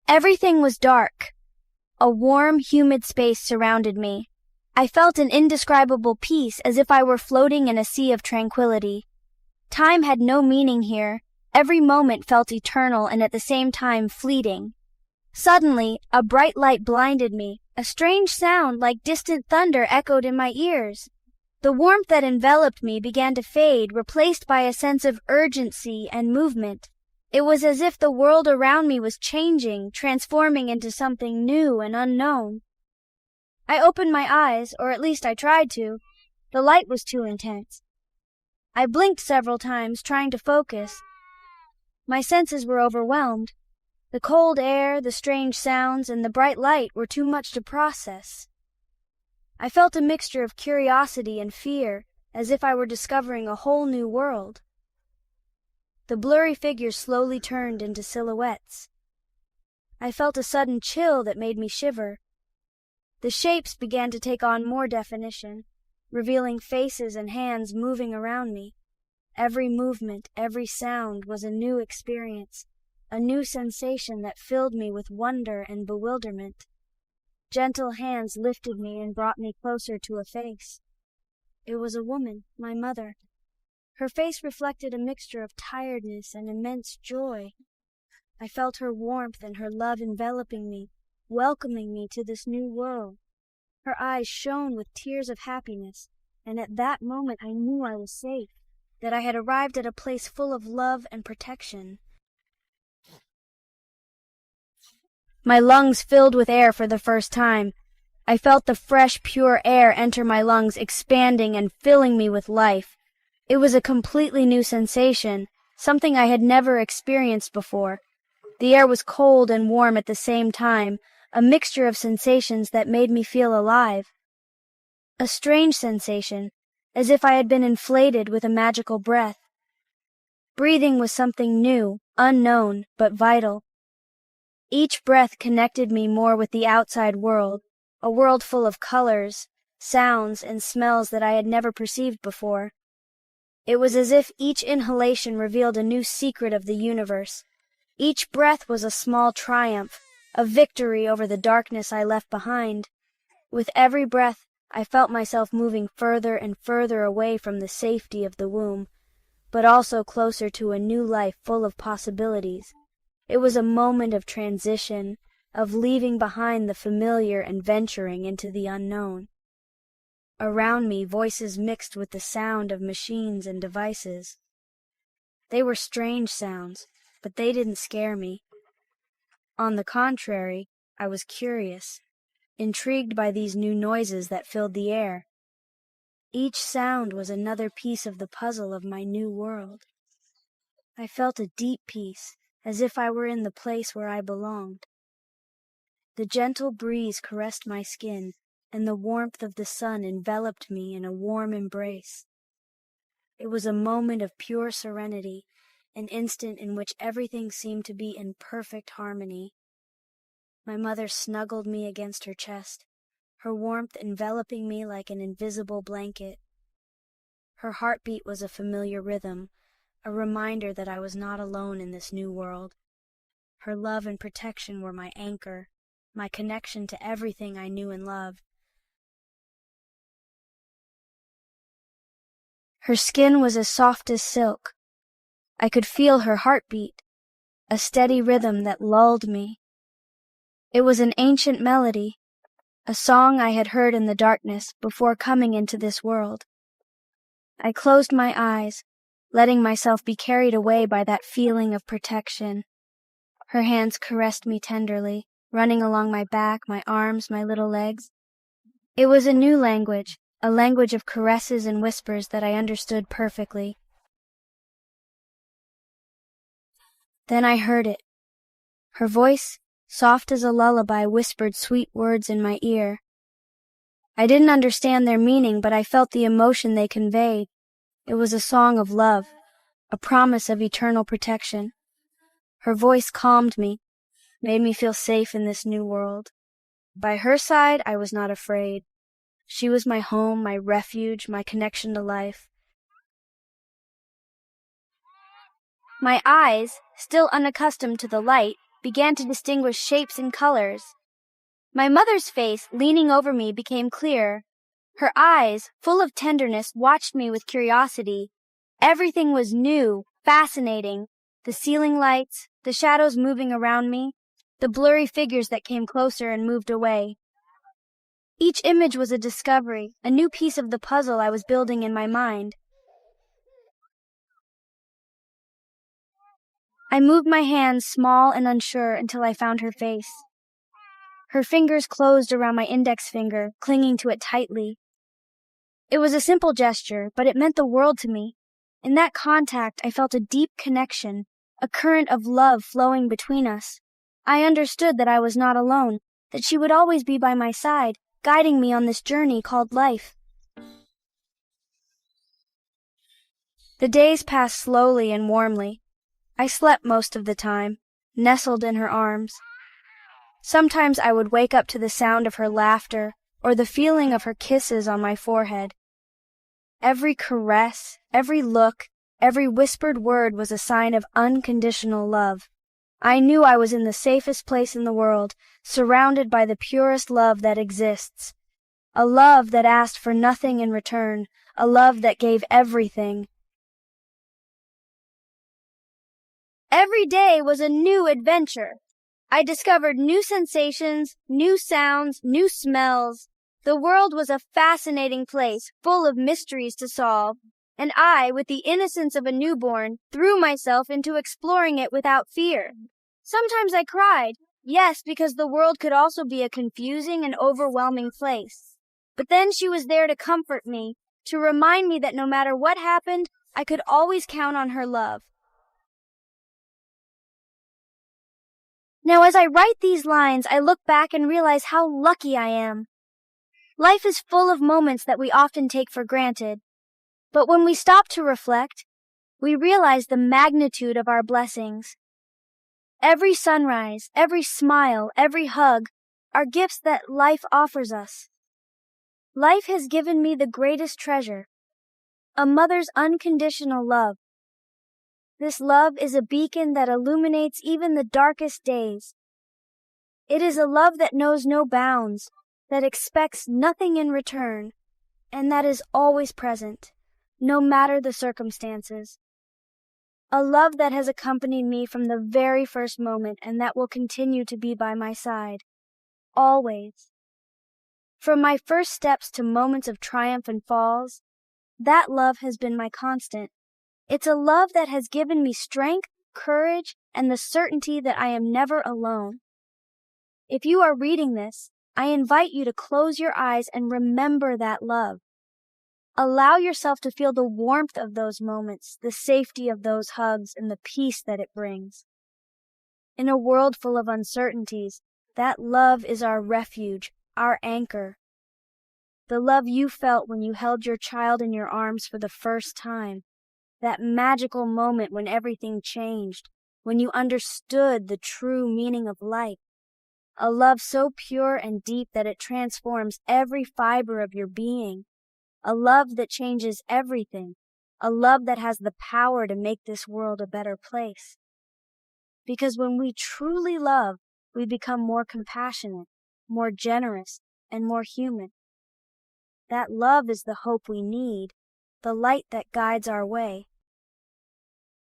Everything was dark. A warm, humid space surrounded me. I felt an indescribable peace, as if I were floating in a sea of tranquility. Time had no meaning here. Every moment felt eternal and at the same time fleeting. Suddenly, a bright light blinded me. A strange sound like distant thunder echoed in my ears. The warmth that enveloped me began to fade, replaced by a sense of urgency and movement. It was as if the world around me was changing, transforming into something new and unknown. I opened my eyes, or at least I tried to. The light was too intense. I blinked several times, trying to focus. My senses were overwhelmed. The cold air, the strange sounds, and the bright light were too much to process. I felt a mixture of curiosity and fear, as if I were discovering a whole new world. The blurry figures slowly turned into silhouettes. I felt a sudden chill that made me shiver. The shapes began to take on more definition, revealing faces and hands moving around me. Every movement, every sound was a new experience, a new sensation that filled me with wonder and bewilderment. Gentle hands lifted me and brought me closer to a face. It was a woman, my mother. Her face reflected a mixture of tiredness and immense joy. I felt her warmth and her love enveloping me, welcoming me to this new world. Her eyes shone with tears of happiness, and at that moment I knew I was safe, that I had arrived at a place full of love and protection. My lungs filled with air for the first time. I felt the fresh, pure air enter my lungs, expanding and filling me with life. It was a completely new sensation, something I had never experienced before. The air was cold and warm at the same time, a mixture of sensations that made me feel alive. A strange sensation, as if I had been inflated with a magical breath. Breathing was something new, unknown, but vital. Each breath connected me more with the outside world, a world full of colors, sounds, and smells that I had never perceived before. It was as if each inhalation revealed a new secret of the universe. Each breath was a small triumph, a victory over the darkness I left behind. With every breath, I felt myself moving further and further away from the safety of the womb, but also closer to a new life full of possibilities. It was a moment of transition, of leaving behind the familiar and venturing into the unknown. Around me, voices mixed with the sound of machines and devices. They were strange sounds, but they didn't scare me. On the contrary, I was curious, intrigued by these new noises that filled the air. Each sound was another piece of the puzzle of my new world. I felt a deep peace, as if I were in the place where I belonged. The gentle breeze caressed my skin, and the warmth of the sun enveloped me in a warm embrace. It was a moment of pure serenity, an instant in which everything seemed to be in perfect harmony. My mother snuggled me against her chest, her warmth enveloping me like an invisible blanket. Her heartbeat was a familiar rhythm, a reminder that I was not alone in this new world. Her love and protection were my anchor, my connection to everything I knew and loved. Her skin was as soft as silk. I could feel her heartbeat, a steady rhythm that lulled me. It was an ancient melody, a song I had heard in the darkness before coming into this world. I closed my eyes, letting myself be carried away by that feeling of protection. Her hands caressed me tenderly, running along my back, my arms, my little legs. It was a new language, a language of caresses and whispers that I understood perfectly. Then I heard it. Her voice, soft as a lullaby, whispered sweet words in my ear. I didn't understand their meaning, but I felt the emotion they conveyed. It was a song of love, a promise of eternal protection. Her voice calmed me, made me feel safe in this new world. By her side, I was not afraid. She was my home, my refuge, my connection to life. My eyes, still unaccustomed to the light, began to distinguish shapes and colors. My mother's face, leaning over me, became clearer. Her eyes, full of tenderness, watched me with curiosity. Everything was new, fascinating. The ceiling lights, the shadows moving around me, the blurry figures that came closer and moved away. Each image was a discovery, a new piece of the puzzle I was building in my mind. I moved my hands, small and unsure, until I found her face. Her fingers closed around my index finger, clinging to it tightly. It was a simple gesture, but it meant the world to me. In that contact, I felt a deep connection, a current of love flowing between us. I understood that I was not alone, that she would always be by my side, guiding me on this journey called life. The days passed slowly and warmly. I slept most of the time, nestled in her arms. Sometimes I would wake up to the sound of her laughter or the feeling of her kisses on my forehead. Every caress, every look, every whispered word was a sign of unconditional love. I knew I was in the safest place in the world, surrounded by the purest love that exists. A love that asked for nothing in return, a love that gave everything. Every day was a new adventure. I discovered new sensations, new sounds, new smells. The world was a fascinating place, full of mysteries to solve, and I, with the innocence of a newborn, threw myself into exploring it without fear. Sometimes I cried, yes, because the world could also be a confusing and overwhelming place. But then she was there to comfort me, to remind me that no matter what happened, I could always count on her love. Now, as I write these lines, I look back and realize how lucky I am. Life is full of moments that we often take for granted. But when we stop to reflect, we realize the magnitude of our blessings. Every sunrise, every smile, every hug are gifts that life offers us. Life has given me the greatest treasure, a mother's unconditional love. This love is a beacon that illuminates even the darkest days. It is a love that knows no bounds, that expects nothing in return, and that is always present, no matter the circumstances. A love that has accompanied me from the very first moment and that will continue to be by my side, always. From my first steps to moments of triumph and falls, that love has been my constant. It's a love that has given me strength, courage, and the certainty that I am never alone. If you are reading this, I invite you to close your eyes and remember that love. Allow yourself to feel the warmth of those moments, the safety of those hugs, and the peace that it brings. In a world full of uncertainties, that love is our refuge, our anchor. The love you felt when you held your child in your arms for the first time. That magical moment when everything changed, when you understood the true meaning of life. A love so pure and deep that it transforms every fiber of your being. A love that changes everything. A love that has the power to make this world a better place. Because when we truly love, we become more compassionate, more generous, and more human. That love is the hope we need, the light that guides our way.